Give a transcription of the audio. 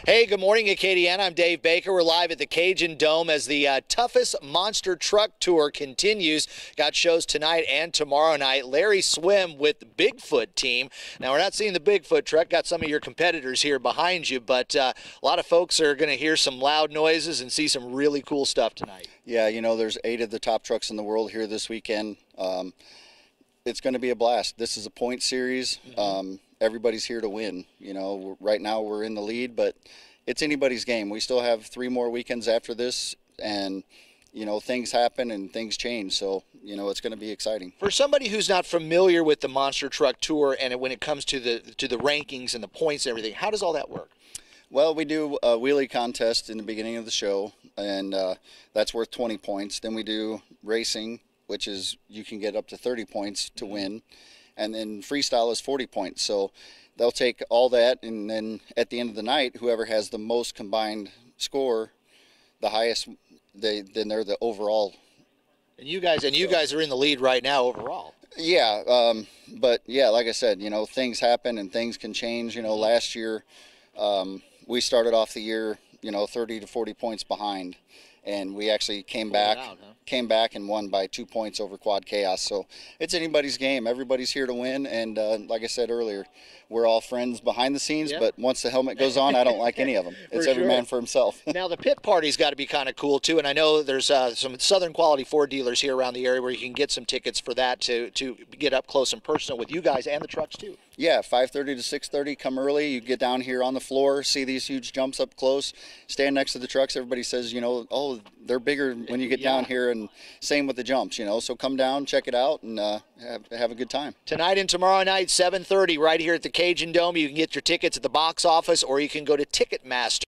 Hey, good morning, Acadiana. I'm Dave Baker. We're live at the Cajundome as the toughest monster truck tour continues. Got shows tonight and tomorrow night. Larry Swim with the Bigfoot Team. Now, we're not seeing the Bigfoot truck. Got some of your competitors here behind you, but a lot of folks are going to hear some loud noises and see some really cool stuff tonight. Yeah, you know, there's 8 of the top trucks in the world here this weekend. It's going to be a blast. This is a point series. Everybody's here to win. You know, right now we're in the lead, but it's anybody's game. We still have 3 more weekends after this, and you know, things happen and things change. So, you know, it's going to be exciting. For somebody who's not familiar with the Monster Truck Tour and when it comes to the rankings and the points and everything, how does all that work? Well, we do a wheelie contest in the beginning of the show, and that's worth 20 points. Then we do racing, which is you can get up to 30 points to win. And then freestyle is 40 points. So they'll take all that, and then at the end of the night, whoever has the most combined score, the highest, then they're the overall. And you guys are in the lead right now overall. Yeah, but yeah, like I said, you know, things happen and things can change. You know, last year we started off the year, you know, 30 to 40 points behind, and we actually came back and won by 2 points over Quad Chaos. So it's anybody's game. Everybody's here to win, and like I said earlier, we're all friends behind the scenes, but once the helmet goes on, I don't like any of them. It's every man for himself. Now, the pit party's got to be kind of cool, too, and I know there's some Southern Quality Ford dealers here around the area where you can get some tickets for that to get up close and personal with you guys and the trucks, too. Yeah, 5:30 to 6:30, come early. You get down here on the floor, see these huge jumps up close, stand next to the trucks. Everybody says, you know, oh, they're bigger when you get down here, and same with the jumps, you know. So come down, check it out, and have a good time. Tonight and tomorrow night, 7:30, right here at the Cajundome. You can get your tickets at the box office, or you can go to Ticketmaster.